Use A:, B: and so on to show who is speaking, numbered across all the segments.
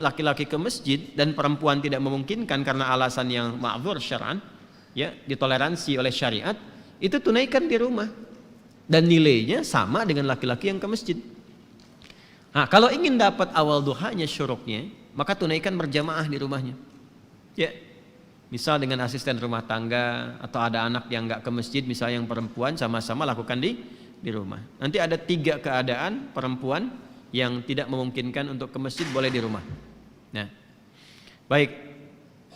A: laki-laki ke masjid dan perempuan tidak memungkinkan karena alasan yang ma'dzur syar'an, ya, ditoleransi oleh syariat, itu tunaikan di rumah dan nilainya sama dengan laki-laki yang ke masjid. Nah, kalau ingin dapat awal duhanya syuruknya, maka tunaikan berjamaah di rumahnya, ya. Misal dengan asisten rumah tangga atau ada anak yang nggak ke masjid, misalnya yang perempuan, sama-sama lakukan di rumah. Nanti ada 3 keadaan perempuan yang tidak memungkinkan untuk ke masjid boleh di rumah. Nah, baik.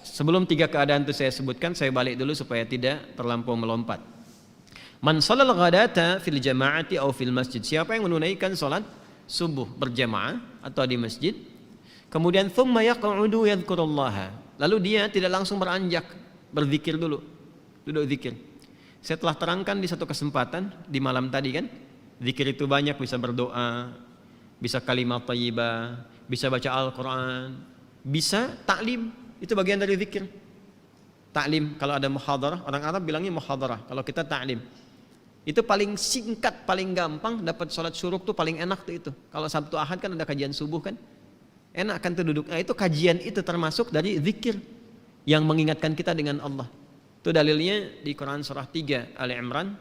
A: Sebelum 3 keadaan itu saya sebutkan, saya balik dulu supaya tidak terlampau melompat. Man shalal ghadata fil jama'ati aw fil masjid. Siapa yang menunaikan salat subuh berjamaah atau di masjid, kemudian thumma yaq'udu yadhkurullaha. Lalu dia tidak langsung beranjak, berzikir dulu, duduk zikir. Saya telah terangkan di satu kesempatan di malam tadi kan, zikir itu banyak, bisa berdoa, bisa kalimat thayyibah, bisa baca Al-Quran, bisa taklim, itu bagian dari zikir. Taklim, kalau ada muhadarah, orang Arab bilangnya muhadarah, kalau kita taklim. Itu paling singkat, paling gampang, dapat sholat syuruk tuh paling enak tuh itu. Kalau Sabtu Ahad kan ada kajian subuh kan, enak kan tuh duduk. Nah, itu kajian itu termasuk dari zikir yang mengingatkan kita dengan Allah. Itu dalilnya di Quran surah 3 Ali Imran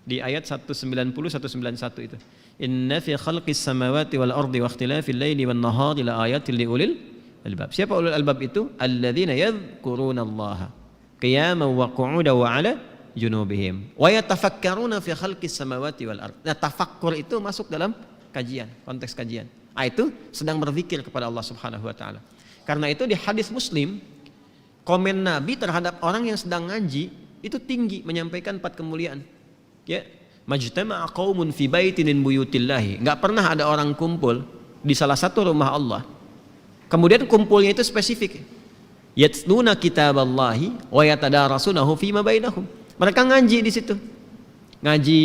A: di ayat 190 191 itu. Inna fi khalqis samawati wal ardi wa ikhtilafil laili wan nahari la ayatil liulil albab. Siapa ulul albab itu? Alladzina yadhkurunallaha qiyaman wa qu'udan wa 'ala junubihim wa yatafakkaruna fi khalqis samawati wal ardi. Nah, tafakkur itu masuk dalam kajian, konteks kajian. Itu sedang berzikir kepada Allah Subhanahu wa taala. Karena itu di hadis Muslim, komen Nabi terhadap orang yang sedang ngaji itu tinggi, menyampaikan 4 kemuliaan. Ya, majtama'a qaumun fi baitin min buyutillahi. Enggak pernah ada orang kumpul di salah satu rumah Allah. Kemudian kumpulnya itu spesifik. Yatluna kitaballahi wa yatadarasunahu fima bainahum. Mereka ngaji di situ. Ngaji,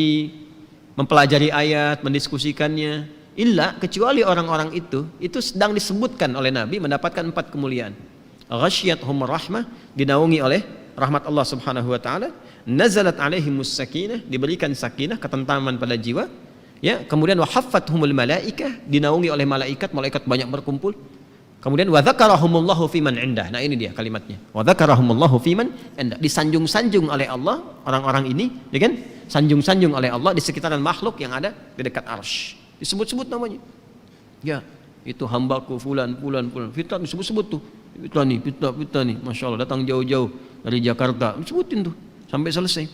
A: mempelajari ayat, mendiskusikannya. Illa kecuali orang-orang itu sedang disebutkan oleh Nabi mendapatkan 4 kemuliaan. Ghasyiyatuhum rahmah, dinaungi oleh rahmat Allah Subhanahu wa taala, nazalat alaihimus sakinah, diberikan sakinah, ketentraman pada jiwa, ya. Kemudian wa haffathumul malaikah, dinaungi oleh malaikat, malaikat banyak berkumpul. Kemudian wa dzakarahumullahu fiman indah. Nah, ini dia kalimatnya. Wa dzakarahumullahu fiman indah, disanjung-sanjung oleh Allah orang-orang ini, ya kan? Sanjung-sanjung oleh Allah di sekitaran makhluk yang ada di dekat arsy. Disebut-sebut namanya. Ya, itu hambaku fulan. Fitnah disebut-sebut tuh. Fitnah nih. Masya Allah, datang jauh-jauh dari Jakarta. Disebutin tuh sampai selesai.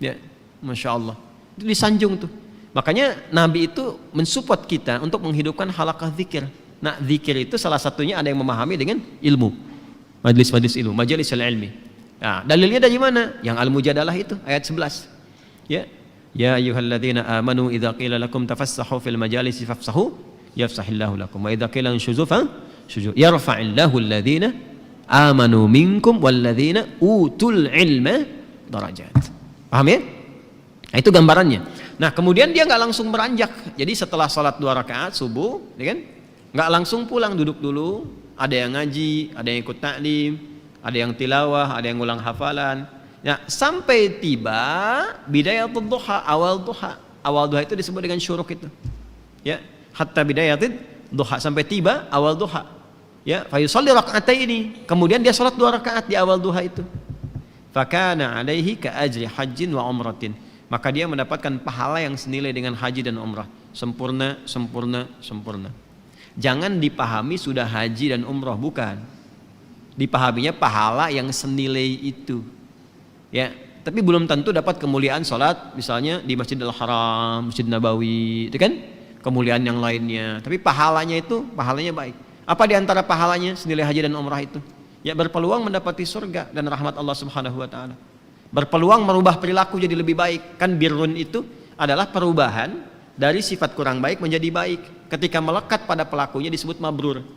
A: Ya, Masya Allah. Itu disanjung tuh. Makanya Nabi itu mensupport kita untuk menghidupkan halaqah zikir. Nah, zikir itu salah satunya ada yang memahami dengan ilmu. Majlis-majlis ilmu, majelis ilmi. Nah, dalilnya dari mana? Yang Al-Mujadalah itu ayat 11. Ya. Ya ayyuhalladzina amanu idza qila lakum tafassahu fil majalisi fafsahu yafsahillahu lakum wa idza qila inshuzu fanshuzu yarfa'illahu alladzina amanu minkum walladzina utul ilma darajat. Paham ya? Nah, itu gambarannya. Nah, kemudian dia nggak langsung beranjak. Jadi setelah sholat 2 rakaat subuh, ya kan? Nggak langsung pulang, duduk dulu. Ada yang ngaji, ada yang ikut taklim, ada yang tilawah, ada yang ngulang hafalan. Nah, sampai tiba bidayatul duha, awal duha. Awal duha itu disebut dengan syuruk itu. Ya, hatta bidayatul duha, sampai tiba awal duha. Ya, fa yusalli raka'ataini. Kemudian dia salat 2 rakaat di awal duha itu. Fakana alaihi ka ajri hajjin wa umratin. Maka dia mendapatkan pahala yang senilai dengan haji dan umrah. Sempurna. Jangan dipahami sudah haji dan umrah, bukan. Dipahaminya pahala yang senilai itu. Ya, tapi belum tentu dapat kemuliaan sholat misalnya di Masjidil Haram, Masjid Nabawi, itu kan kemuliaan yang lainnya. Tapi pahalanya baik. Apa di antara pahalanya senilai haji dan umrah itu? Ya, berpeluang mendapati surga dan rahmat Allah Subhanahu wa taala. Berpeluang merubah perilaku jadi lebih baik. Kan birrun itu adalah perubahan dari sifat kurang baik menjadi baik. Ketika melekat pada pelakunya disebut mabrur.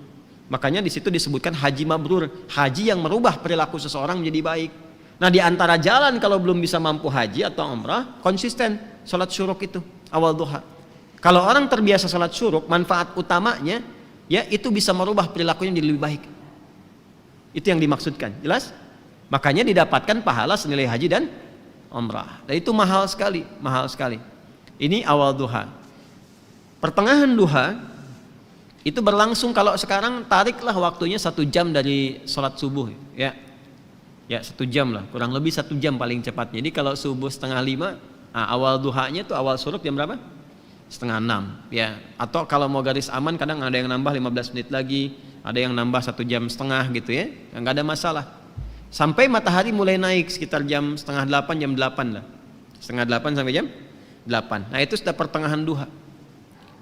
A: Makanya di situ disebutkan haji mabrur, haji yang merubah perilaku seseorang menjadi baik. Nah, di antara jalan kalau belum bisa mampu haji atau umrah, konsisten salat syuruk itu awal duha. Kalau orang terbiasa salat syuruk, manfaat utamanya ya itu bisa merubah perilakunya jadi lebih baik. Itu yang dimaksudkan. Jelas? Makanya didapatkan pahala senilai haji dan umrah. Dan itu mahal sekali. Ini awal duha. Pertengahan duha Itu berlangsung, kalau sekarang tariklah waktunya 1 jam dari sholat subuh, ya 1 jam lah, kurang lebih 1 jam paling cepat. Jadi kalau subuh 4:30, awal duhanya tuh awal syuruk jam berapa? 5:30, ya. Atau kalau mau garis aman kadang ada yang nambah 15 menit lagi, ada yang nambah 1,5 jam gitu ya, nggak ada masalah. Sampai matahari mulai naik sekitar jam 7:30, jam 8 lah, 7:30 sampai jam 8. Nah itu sudah pertengahan duha.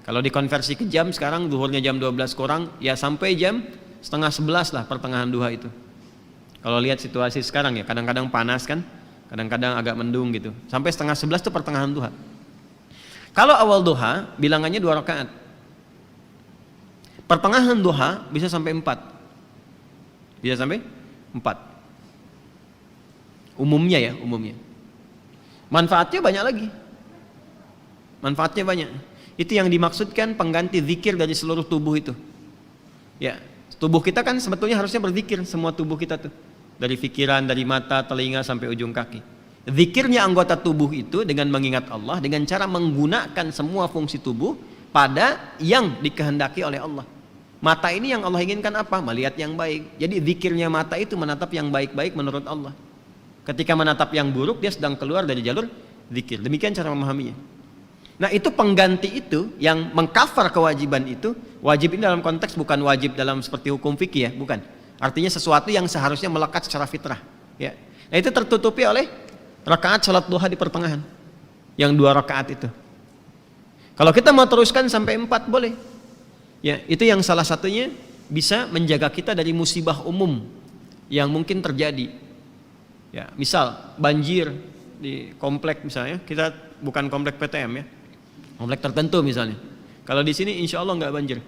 A: Kalau dikonversi ke jam sekarang, zuhurnya jam 12 kurang, ya sampai jam 10:30 lah pertengahan duha itu. Kalau lihat situasi sekarang ya, kadang-kadang panas kan, kadang-kadang agak mendung gitu. Sampai 10:30 itu pertengahan duha. Kalau awal duha, bilangannya 2 rakaat. Pertengahan duha bisa sampai 4. Bisa sampai 4. Umumnya ya, umumnya. Manfaatnya banyak lagi. Manfaatnya banyak. Itu yang dimaksudkan pengganti zikir dari seluruh tubuh itu. Ya, tubuh kita kan sebetulnya harusnya berzikir, semua tubuh kita tuh. Dari pikiran, dari mata, telinga sampai ujung kaki. Zikirnya anggota tubuh itu dengan mengingat Allah, dengan cara menggunakan semua fungsi tubuh pada yang dikehendaki oleh Allah. Mata ini yang Allah inginkan apa? Melihat yang baik. Jadi zikirnya mata itu menatap yang baik-baik menurut Allah. Ketika menatap yang buruk, dia sedang keluar dari jalur zikir. Demikian cara memahaminya. Nah itu pengganti itu yang mengcover kewajiban itu. Wajib ini dalam konteks bukan wajib dalam seperti hukum fikih ya, bukan. Artinya sesuatu yang seharusnya melekat secara fitrah ya. Nah itu tertutupi oleh rakaat salat duha di pertengahan, yang 2 rakaat itu. Kalau kita mau teruskan sampai 4 boleh ya. Itu yang salah satunya bisa menjaga kita dari musibah umum yang mungkin terjadi ya. Misal banjir di komplek misalnya, kita bukan komplek PTM ya, komplek tertentu misalnya. Kalau di sini insya Allah nggak banjir,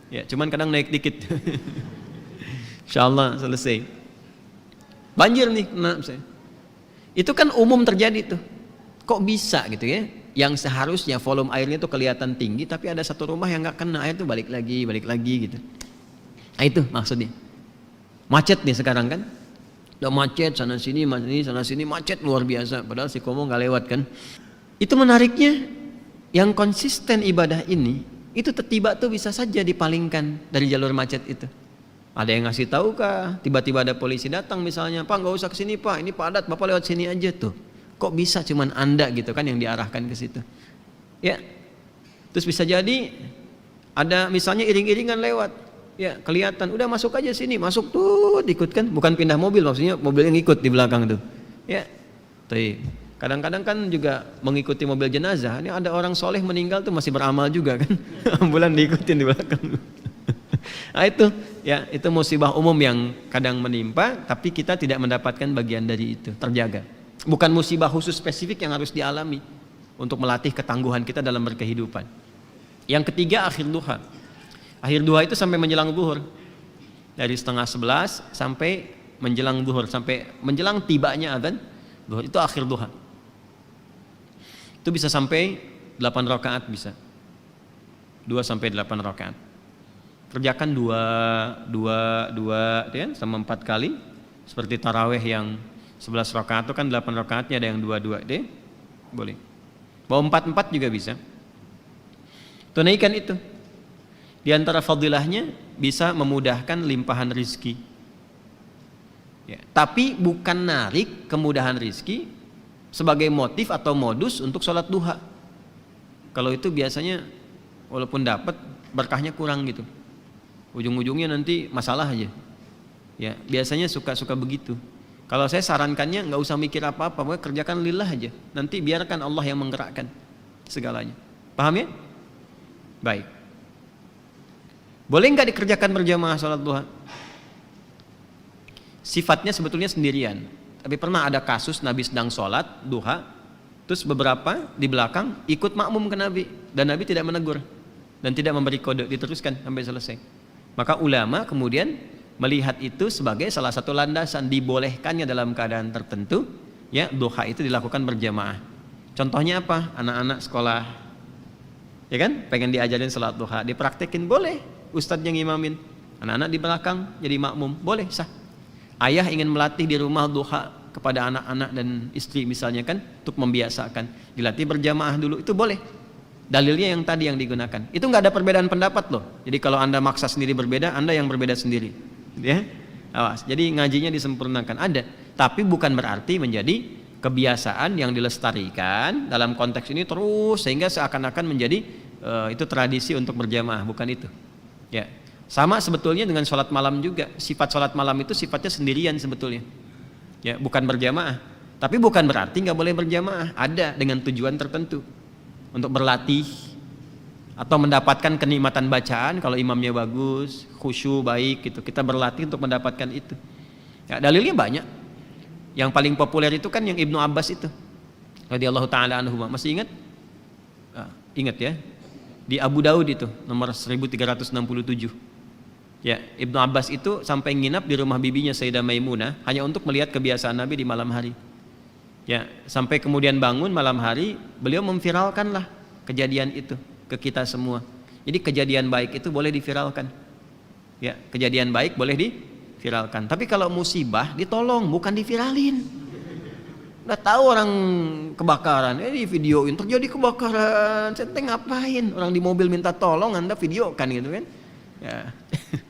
A: ya cuman kadang naik dikit. Insya Allah selesai. Banjir nih, nah misalnya. Itu kan umum terjadi tuh. Kok bisa gitu ya? Yang seharusnya volume airnya tuh kelihatan tinggi, tapi ada satu rumah yang nggak kena air tuh balik lagi gitu. Nah itu maksudnya. Macet nih sekarang kan? Udah macet sana sini macet luar biasa. Padahal si Komo nggak lewat kan? Itu menariknya. Yang konsisten ibadah ini, itu tiba tuh bisa saja dipalingkan dari jalur macet itu. Ada yang ngasih tahu kah? Tiba-tiba ada polisi datang misalnya, Pak nggak usah kesini Pak, ini padat, Bapak lewat sini aja tuh. Kok bisa cuman Anda gitu kan yang diarahkan ke situ? Ya, terus bisa jadi ada misalnya iring-iringan lewat, ya kelihatan, udah masuk aja sini, masuk tuh, ikut kan? Bukan pindah mobil, maksudnya mobil yang ikut di belakang tuh. Ya, tuh. Kadang-kadang kan juga mengikuti mobil jenazah. Ini ada orang soleh meninggal tuh masih beramal juga kan. Ambulan diikutin di belakang. Nah itu ya, itu musibah umum yang kadang menimpa, tapi kita tidak mendapatkan bagian dari itu, terjaga. Bukan musibah khusus spesifik yang harus dialami untuk melatih ketangguhan kita dalam berkehidupan. Yang ketiga, akhir duha. Akhir duha itu sampai menjelang zuhur. Dari 10:30 sampai menjelang zuhur, sampai menjelang tibanya adzan zuhur, itu akhir duha. Itu bisa sampai 8 rakaat bisa. 2 sampai 8 rakaat. Kerjakan 2 ya, sama 4 kali. Seperti tarawih yang 11 rakaat itu kan 8 rakaatnya ada yang 2 deh. Boleh. Mau 4 juga bisa. Tunaikan itu. Di antara fadilahnya bisa memudahkan limpahan rizki. Ya, tapi bukan narik kemudahan rizki sebagai motif atau modus untuk sholat duha. Kalau itu biasanya walaupun dapat berkahnya kurang gitu. Ujung-ujungnya nanti masalah aja. Ya, biasanya suka begitu. Kalau saya sarankannya nggak usah mikir apa-apa, pokoknya kerjakan lillah aja. Nanti biarkan Allah yang menggerakkan segalanya. Paham ya? Baik. Boleh nggak dikerjakan berjamaah sholat duha? Sifatnya sebetulnya sendirian. Tapi pernah ada kasus Nabi sedang sholat duha, terus beberapa di belakang ikut makmum ke Nabi, dan Nabi tidak menegur dan tidak memberi kode, diteruskan sampai selesai. Maka ulama kemudian melihat itu sebagai salah satu landasan dibolehkannya dalam keadaan tertentu ya duha itu dilakukan berjamaah. Contohnya apa? Anak-anak sekolah ya kan pengen diajarin sholat duha, dipraktekin boleh, ustadz yang imamin, anak-anak di belakang jadi makmum, boleh, sah. Ayah ingin melatih di rumah duha kepada anak-anak dan istri misalnya kan, untuk membiasakan, dilatih berjamaah dulu, itu boleh Dalilnya yang tadi yang digunakan. Itu nggak ada perbedaan pendapat loh. Jadi kalau Anda maksa sendiri berbeda, Anda yang berbeda sendiri. Ya. Awas. Jadi ngajinya disempurnakan. Ada. Tapi bukan berarti menjadi kebiasaan yang dilestarikan dalam konteks ini terus sehingga seakan-akan menjadi itu tradisi untuk berjamaah, bukan itu. Ya. Sama sebetulnya dengan sholat malam juga. Sifat sholat malam itu sifatnya sendirian sebetulnya. Ya, bukan berjamaah. Tapi bukan berarti nggak boleh berjamaah. Ada dengan tujuan tertentu. Untuk berlatih atau mendapatkan kenikmatan bacaan kalau imamnya bagus, khusyuk baik gitu. Kita berlatih untuk mendapatkan itu. Ya, dalilnya banyak. Yang paling populer itu kan yang Ibnu Abbas itu. Radhiyallahu taala anhu. Masih ingat? Ingat ya. Di Abu Daud itu nomor 1367. Ya, Ibnu Abbas itu sampai nginap di rumah bibinya Sayyidah Maimunah hanya untuk melihat kebiasaan Nabi di malam hari. Ya, sampai kemudian bangun malam hari, beliau memviralkanlah kejadian itu ke kita semua. Jadi kejadian baik itu boleh diviralkan. Ya, kejadian baik boleh diviralkan. Tapi kalau musibah ditolong, bukan diviralin. Udah tahu orang kebakaran, di videoin terjadi kebakaran, saya ngapain? Orang di mobil minta tolong, Anda videokan gitu kan? Ya,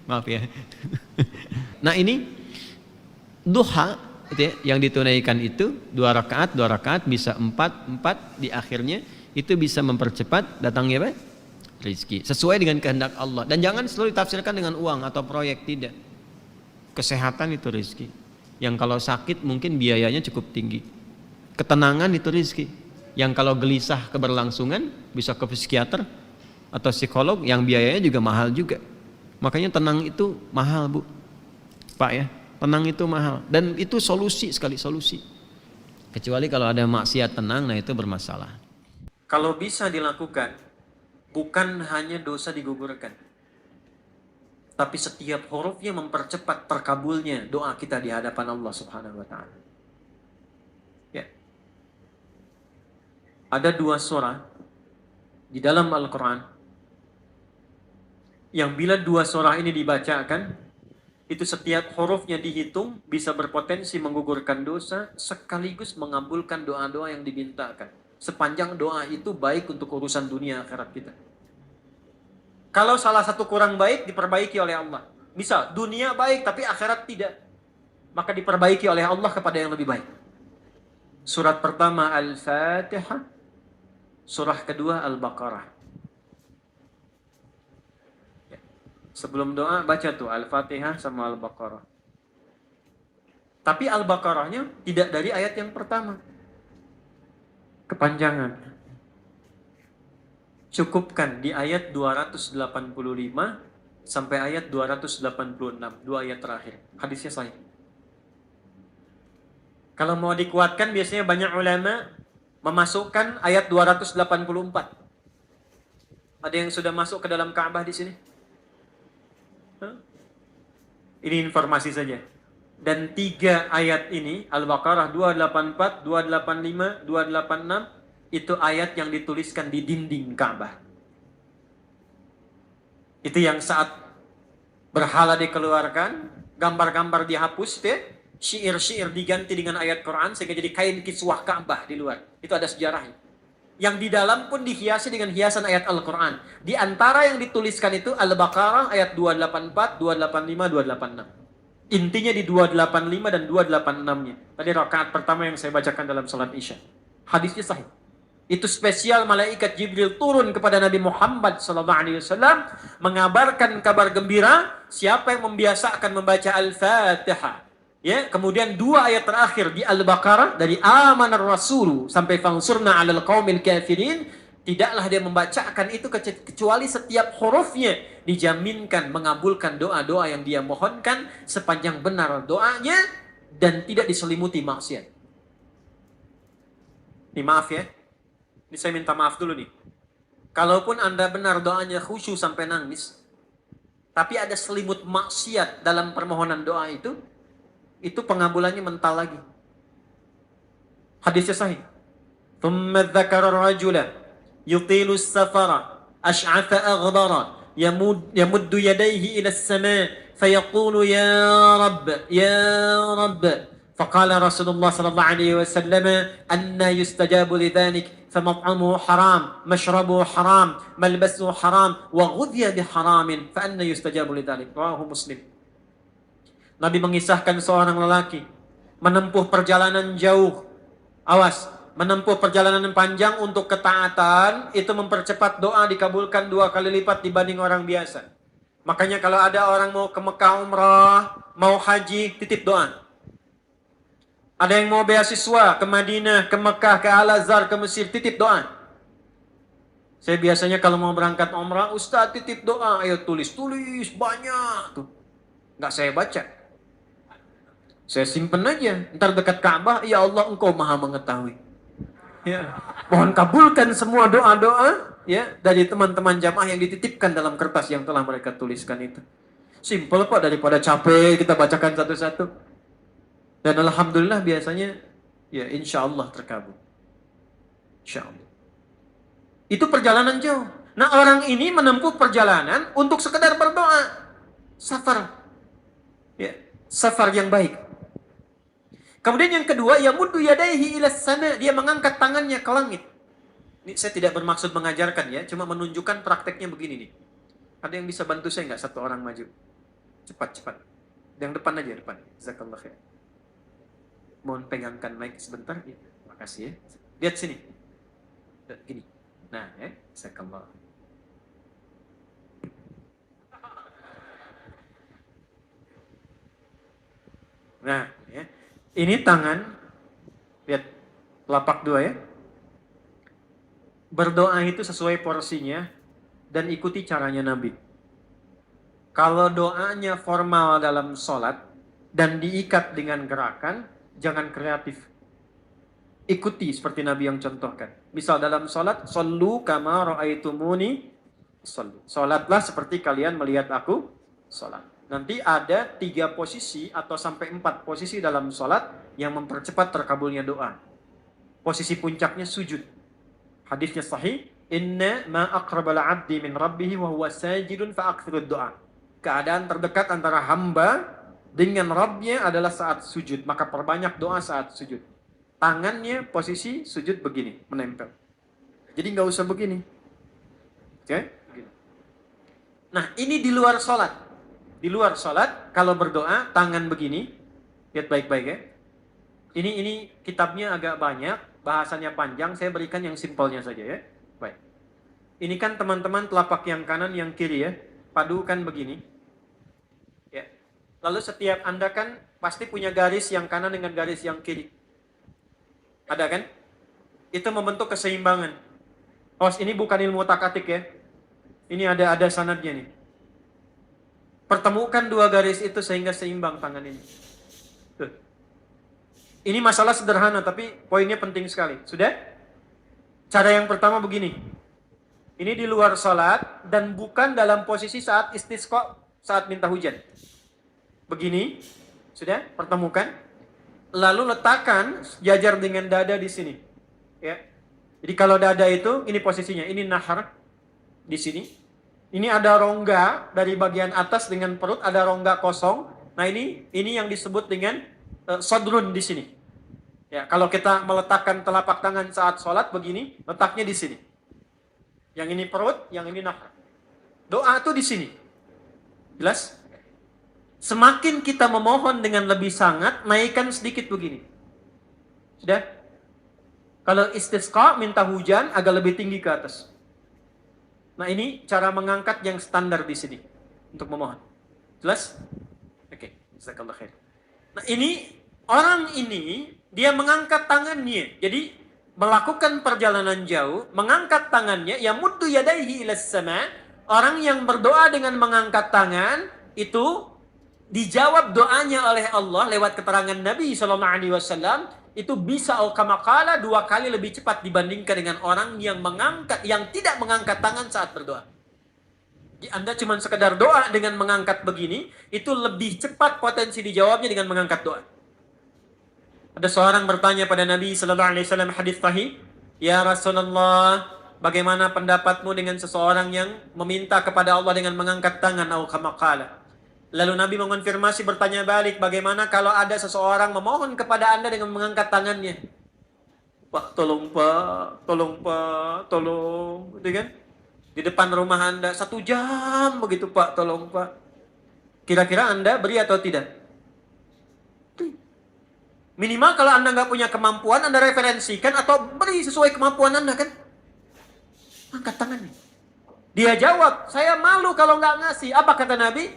A: maaf ya. Nah ini duha. Yang ditunaikan itu 2 rakaat bisa 4 di akhirnya itu bisa mempercepat datangnya apa? Rizki sesuai dengan kehendak Allah. Dan jangan selalu ditafsirkan dengan uang atau proyek, tidak. Kesehatan itu rizki. Yang kalau sakit mungkin biayanya cukup tinggi. Ketenangan itu rizki. Yang kalau gelisah keberlangsungan bisa ke psikiater atau psikolog yang biayanya juga mahal juga. Makanya tenang itu mahal, Bu, Pak ya. Tenang itu mahal dan itu solusi sekali, solusi. Kecuali kalau ada maksiat tenang, nah itu bermasalah. Kalau bisa dilakukan, bukan hanya dosa digugurkan, tapi setiap hurufnya mempercepat terkabulnya doa kita di hadapan Allah Subhanahu wa taala. Ya. Ada 2 surah di dalam Al-Qur'an yang bila 2 surah ini dibacakan, itu setiap hurufnya dihitung bisa berpotensi menggugurkan dosa sekaligus mengabulkan doa-doa yang dimintakan. Sepanjang doa itu baik untuk urusan dunia akhirat kita. Kalau salah satu kurang baik diperbaiki oleh Allah. Misal dunia baik tapi akhirat tidak, maka diperbaiki oleh Allah kepada yang lebih baik. Surat pertama Al-Fatihah, surah kedua Al-Baqarah. Sebelum doa baca tuh Al-Fatihah sama Al-Baqarah. Tapi Al-Baqarahnya tidak dari ayat yang pertama. Kepanjangan. Cukupkan di ayat 285 sampai ayat 286, 2 ayat terakhir. Hadisnya sahih. Kalau mau dikuatkan biasanya banyak ulama memasukkan ayat 284. Ada yang sudah masuk ke dalam Ka'bah di sini? Ini informasi saja. Dan 3 ayat ini, Al-Baqarah 284, 285, 286, itu ayat yang dituliskan di dinding Ka'bah. Itu yang saat berhala dikeluarkan, gambar-gambar dihapus, syair-syair diganti dengan ayat Quran, sehingga jadi kain kiswah Ka'bah di luar. Itu ada sejarahnya. Yang di dalam pun dihiasi dengan hiasan ayat Al-Quran. Di antara yang dituliskan itu Al-Baqarah ayat 284, 285, 286. Intinya di 285 dan 286-nya. Tadi rakaat pertama yang saya bacakan dalam salat Isya. Hadisnya sahih. Itu spesial malaikat Jibril turun kepada Nabi Muhammad SAW mengabarkan kabar gembira siapa yang membiasakan membaca Al-Fatihah. Ya, kemudian 2 ayat terakhir di Al-Baqarah dari amanar rasulu sampai fangsurna 'alal qaumil kafirin, tidaklah dia membacakan itu kecuali setiap hurufnya dijaminkan mengabulkan doa-doa yang dia mohonkan sepanjang benar doanya dan tidak diselimuti maksiat. Ini maaf ya. Ini saya minta maaf dulu nih. Kalaupun Anda benar doanya khusyuk sampai nangis, tapi ada selimut maksiat dalam permohonan doa itu pengabulannya mental lagi. Hadisnya sahih. Thumma dzakara rajula yutilu as-safara ash'atha aghdara yamuddu yadayhi ila as-sama' fayaqulu ya rabb ya rabb. Faqala Rasulullah sallallahu alaihi wasallam anna yustajabu lidzalik
B: فمطعمه حرام مشربه حرام ملبسه حرام وغذي بحرام فأنى يستجاب لذلك رواه مسلم. Nabi mengisahkan seorang lelaki menempuh perjalanan jauh. Awas, menempuh perjalanan panjang untuk ketaatan itu mempercepat doa dikabulkan 2 kali lipat dibanding orang biasa. Makanya kalau ada orang mau ke Mekah umrah, mau haji, titip doa. Ada yang mau beasiswa ke Madinah, ke Mekah, ke Al-Azhar, ke Mesir, titip doa. Saya biasanya kalau mau berangkat umrah, Ustaz titip doa, ayo tulis banyak tuh. Nggak saya baca. Saya simpen aja, ntar dekat Ka'bah, ya Allah engkau maha mengetahui. Ya. Mohon kabulkan semua doa-doa ya dari teman-teman jamaah yang dititipkan dalam kertas yang telah mereka tuliskan itu. Simple kok, daripada capek kita bacakan satu-satu. Dan alhamdulillah biasanya ya insya Allah terkabul. Insya Allah. Itu perjalanan jauh. Nah orang ini menempuh perjalanan untuk sekedar berdoa. Safar. Ya, safar yang baik. Kemudian yang kedua, yamuddu yadaihi ilas sama, dia mengangkat tangannya ke langit. Ini saya tidak bermaksud mengajarkan ya, cuma menunjukkan prakteknya begini nih. Ada yang bisa bantu saya nggak, satu orang maju? Cepat. Yang depan aja, depan. Jazakallah khair. Mohon pegangkan mic sebentar. Ya, makasih ya. Lihat sini. Gini. Nah, ya, jazakallah. Nah, ya. Ini tangan, lihat telapak 2 ya. Berdoa itu sesuai porsinya dan ikuti caranya Nabi. Kalau doanya formal dalam sholat dan diikat dengan gerakan, jangan kreatif. Ikuti seperti Nabi yang contohkan. Misal dalam sholat, shollu kama ra'aitumuni shollu. Sholatlah seperti kalian melihat aku sholat. Nanti ada 3 posisi atau sampai 4 posisi dalam sholat yang mempercepat terkabulnya doa. Posisi puncaknya sujud. Hadisnya sahih. Inna ma aqrabal abdi min rabbihi wa huwa sajidun fa'akthirud doa. Keadaan terdekat antara hamba dengan Rabbnya adalah saat sujud. Maka perbanyak doa saat sujud. Tangannya posisi sujud begini, menempel. Jadi nggak usah begini. Oke? Begini. Nah ini di luar sholat. Di luar sholat, kalau berdoa, tangan begini. Lihat baik-baik ya. Ini kitabnya agak banyak, bahasanya panjang, saya berikan yang simpelnya saja ya. Baik. Ini kan teman-teman telapak yang kanan, yang kiri ya. Padukan begini. Ya. Lalu setiap Anda kan pasti punya garis yang kanan dengan garis yang kiri. Ada kan? Itu membentuk keseimbangan. Ini bukan ilmu otak-atik ya. Ini ada sanadnya nih. Pertemukan 2 garis itu sehingga seimbang tangan ini. Tuh. Ini masalah sederhana tapi poinnya penting sekali. Sudah? Cara yang pertama begini. Ini di luar sholat dan bukan dalam posisi saat istisqa, saat minta hujan. Begini. Sudah? Pertemukan. Lalu letakkan jajar dengan dada di sini. Ya. Jadi kalau dada itu, ini posisinya. Ini nahar di sini. Ini ada rongga dari bagian atas dengan perut, ada rongga kosong. Nah ini yang disebut dengan sodrun di sini. Ya, kalau kita meletakkan telapak tangan saat sholat begini, letaknya di sini. Yang ini perut, yang ini nahar. Doa itu di sini. Jelas? Semakin kita memohon dengan lebih sangat, naikkan sedikit begini. Sudah? Kalau istisqa, minta hujan, agak lebih tinggi ke atas. Nah ini cara mengangkat yang standar di sini untuk memohon. Jelas? Oke, jazakallah khair. Nah ini orang ini dia mengangkat tangannya. Jadi melakukan perjalanan jauh, mengangkat tangannya, yamuddu yadaihi ilas sama. Orang yang berdoa dengan mengangkat tangan itu dijawab doanya oleh Allah lewat keterangan Nabi SAW. Itu bisa al-kamakala 2 kali lebih cepat dibandingkan dengan orang yang tidak mengangkat tangan saat berdoa. Jadi Anda cuma sekedar doa dengan mengangkat begini, itu lebih cepat potensi dijawabnya dengan mengangkat doa. Ada seorang bertanya pada Nabi sallallahu alaihi wasallam hadis sahih, "Ya Rasulullah, bagaimana pendapatmu dengan seseorang yang meminta kepada Allah dengan mengangkat tangan al-kamakala?" Lalu Nabi mengonfirmasi bertanya balik, bagaimana kalau ada seseorang memohon kepada Anda dengan mengangkat tangannya? Pak, tolong Pak, tolong Pak, tolong, gitu kan? Di depan rumah Anda 1 jam begitu Pak, tolong Pak. Kira-kira Anda beri atau tidak? Minimal kalau Anda nggak punya kemampuan, Anda referensikan atau beri sesuai kemampuan Anda kan? Angkat tangannya. Dia jawab, saya malu kalau nggak ngasih. Apa kata Nabi?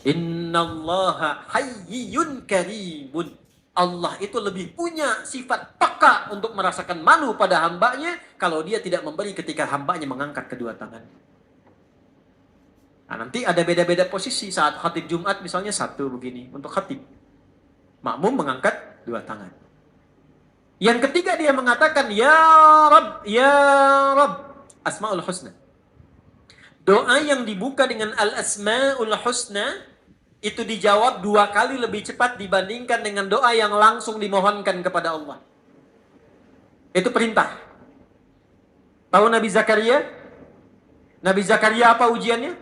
B: Innallaha hayyun karimun. Allah itu lebih punya sifat peka untuk merasakan malu pada hambanya kalau dia tidak memberi ketika hambanya mengangkat kedua tangannya. Nah, nanti ada beda-beda posisi saat khatib Jumat misalnya 1 begini untuk khatib. Makmum mengangkat 2 tangan. Yang ketiga dia mengatakan ya Rabb, Asmaul Husna. Doa yang dibuka dengan Al-Asmaul Husna itu dijawab 2 kali lebih cepat dibandingkan dengan doa yang langsung dimohonkan kepada Allah. Itu perintah. Tahu Nabi Zakaria? Nabi Zakaria apa ujiannya?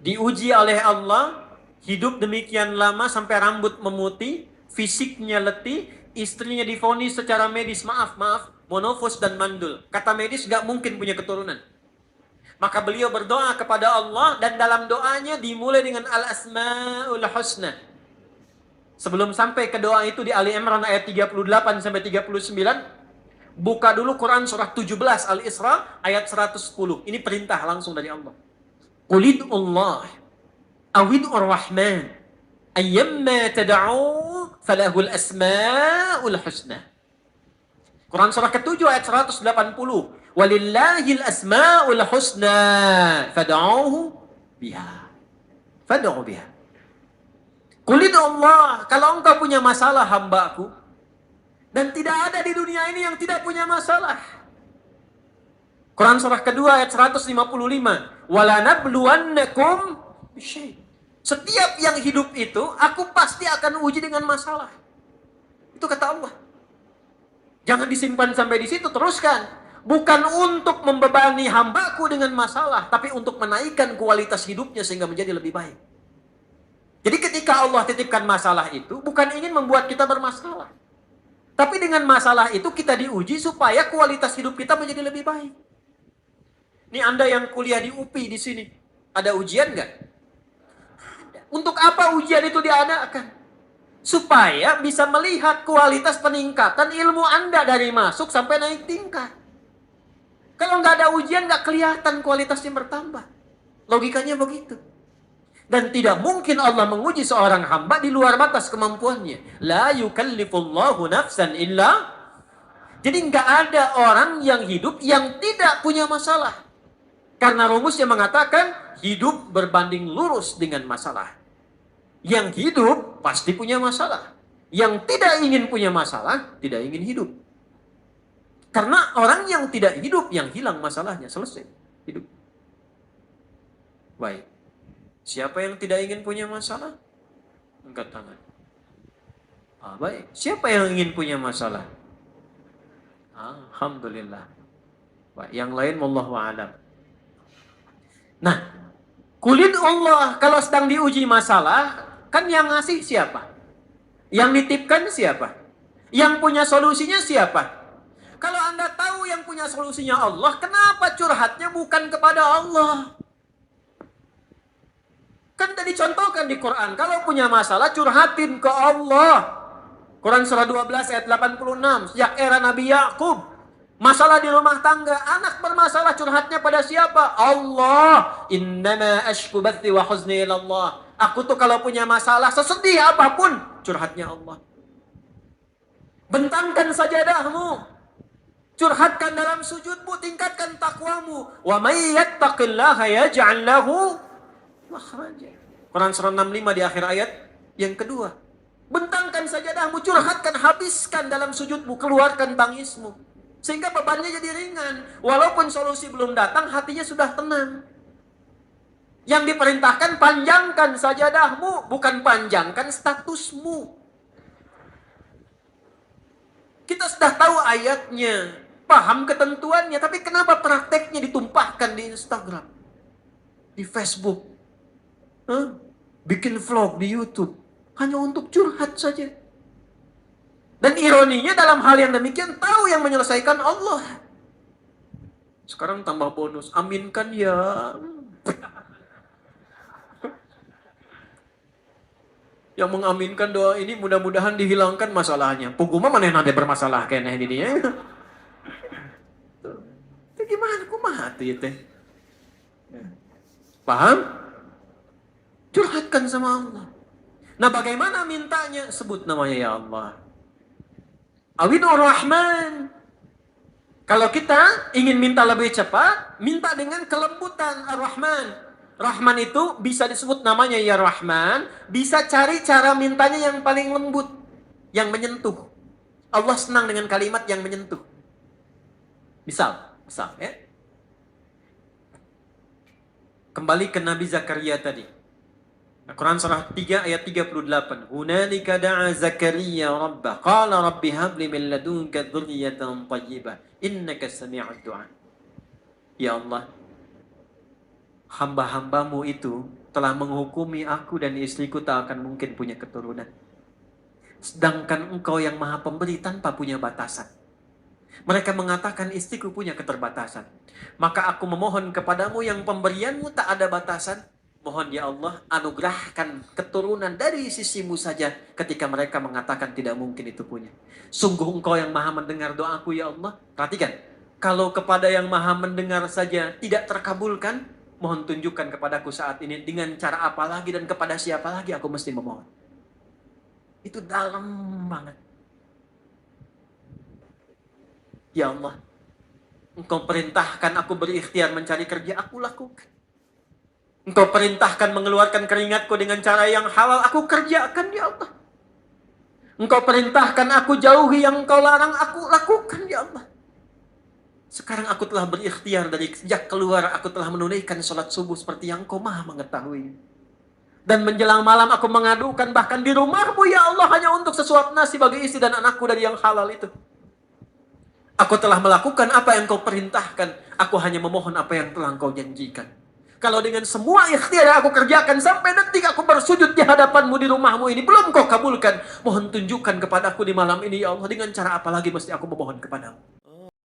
B: Diuji oleh Allah, hidup demikian lama sampai rambut memutih, fisiknya letih, istrinya divonis secara medis, maaf, monofos dan mandul. Kata medis gak mungkin punya keturunan. Maka beliau berdoa kepada Allah dan dalam doanya dimulai dengan Al-Asmaul Husna. Sebelum sampai ke doa itu di Ali Imran ayat 38 sampai 39, buka dulu Quran surah 17 Al-Isra ayat 110. Ini perintah langsung dari Allah. Qulidullah awid'ur rahman ayyamma tad'u falahul asmaul husna. Quran surah ke-7 ayat 180. Walillahil asmaul husna fad'uhu biha. Fad'u biha. Qul Allah, kalau engkau punya masalah hambaku, dan tidak ada di dunia ini yang tidak punya masalah. Quran surah kedua ayat 155. Wala nabluwannakum bisyai'. Setiap yang hidup itu, aku pasti akan uji dengan masalah. Itu kata Allah. Jangan disimpan sampai di situ, teruskan. Bukan untuk membebani hambaku dengan masalah, tapi untuk menaikkan kualitas hidupnya sehingga menjadi lebih baik. Jadi ketika Allah titipkan masalah itu, bukan ingin membuat kita bermasalah. Tapi dengan masalah itu kita diuji supaya kualitas hidup kita menjadi lebih baik. Ini Anda yang kuliah di UPI di sini, ada ujian nggak? Untuk apa ujian itu diadakan? Supaya bisa melihat kualitas peningkatan ilmu Anda dari masuk sampai naik tingkat. Kalau nggak ada ujian, nggak kelihatan kualitasnya bertambah. Logikanya begitu. Dan tidak mungkin Allah menguji seorang hamba di luar batas kemampuannya. La yukallifullahu nafsan illa. Jadi nggak ada orang yang hidup yang tidak punya masalah. Karena rumusnya mengatakan hidup berbanding lurus dengan masalah. Yang hidup pasti punya masalah. Yang tidak ingin punya masalah, tidak ingin hidup. Karena orang yang tidak hidup, yang hilang masalahnya, selesai hidup. Baik. Siapa yang tidak ingin punya masalah? Angkat tangan. Baik. Siapa yang ingin punya masalah? Alhamdulillah. Baik. Yang lain, wallahu a'lam. Nah, kulit Allah kalau sedang diuji masalah, kan yang ngasih siapa? Yang nitipkan siapa? Yang punya solusinya siapa? Kalau Anda tahu yang punya solusinya Allah, kenapa curhatnya bukan kepada Allah? Kan tadi contohkan di Quran, kalau punya masalah curhatin ke Allah. Quran surah 12 ayat 86, sejak era Nabi Yakub, masalah di rumah tangga, anak bermasalah curhatnya pada siapa? Allah. Innama ashku bathi wa huzni ilallah. Aku tuh kalau punya masalah, sesedih apapun, curhatnya Allah. Bentangkan sajadahmu. Curhatkan dalam sujudmu, tingkatkan takwamu. Wa may yattaqillaha yaj'al lahu makhraja. Quran surah 65 di akhir ayat yang kedua. Bentangkan sajadahmu, curhatkan, habiskan dalam sujudmu, keluarkan tangismu. Sehingga bebannya jadi ringan. Walaupun solusi belum datang, hatinya sudah tenang. Yang diperintahkan panjangkan sajadahmu, bukan panjangkan statusmu. Kita sudah tahu ayatnya, paham ketentuannya, tapi kenapa prakteknya ditumpahkan di Instagram, di Facebook, bikin vlog di YouTube, hanya untuk curhat saja. Dan ironinya dalam hal yang demikian tahu yang menyelesaikan Allah. Sekarang tambah bonus, aminkan ya. Yang mengaminkan doa ini mudah-mudahan dihilangkan masalahnya. Puguma mana yang ada bermasalah kayaknya ini dia. Itu gimana? Kumaha tuh ya teh? Paham? Curhatkan sama Allah. Nah bagaimana mintanya? Sebut namanya ya Allah. Awinur Rahman. Kalau kita ingin minta lebih cepat, minta dengan kelembutan Ar-Rahman. Rahman itu bisa disebut namanya ya Rahman, bisa cari cara mintanya yang paling lembut, yang menyentuh. Allah senang dengan kalimat yang menyentuh. Misal ya. Kembali ke Nabi Zakaria tadi. Al-Quran surah 3 ayat 38. Hunalika da'a Zakaria rabbah. Qala rabbi habli min ladunka dzurriyyatan thayyibah. Innaka sami'ud du'a. Ya Allah, hamba-hambamu itu telah menghukumi aku dan istriku tak akan mungkin punya keturunan. Sedangkan engkau yang maha pemberi tanpa punya batasan. Mereka mengatakan istriku punya keterbatasan. Maka aku memohon kepadamu yang pemberianmu tak ada batasan. Mohon ya Allah anugerahkan keturunan dari sisimu saja ketika mereka mengatakan tidak mungkin itu punya. Sungguh engkau yang maha mendengar doaku ya Allah. Perhatikan, kalau kepada yang maha mendengar saja tidak terkabulkan, mohon tunjukkan kepadaku saat ini dengan cara apa lagi dan kepada siapa lagi aku mesti memohon. Itu dalam banget. Ya Allah, engkau perintahkan aku berikhtiar mencari kerja, aku lakukan. Engkau perintahkan mengeluarkan keringatku dengan cara yang halal, aku kerjakan ya Allah. Engkau perintahkan aku jauhi yang engkau larang, aku lakukan ya Allah. Sekarang aku telah berikhtiar dari sejak keluar, aku telah menunaikan sholat subuh seperti yang engkau maha mengetahui. Dan menjelang malam aku mengadukan bahkan di rumahmu ya Allah hanya untuk sesuap nasi bagi istri dan anakku dari yang halal itu. Aku telah melakukan apa yang kau perintahkan, aku hanya memohon apa yang telah engkau janjikan. Kalau dengan semua ikhtiar yang aku kerjakan sampai detik aku bersujud di hadapanmu di rumahmu ini belum kau kabulkan, mohon tunjukkan kepadaku di malam ini ya Allah dengan cara apa lagi mesti aku memohon kepadamu.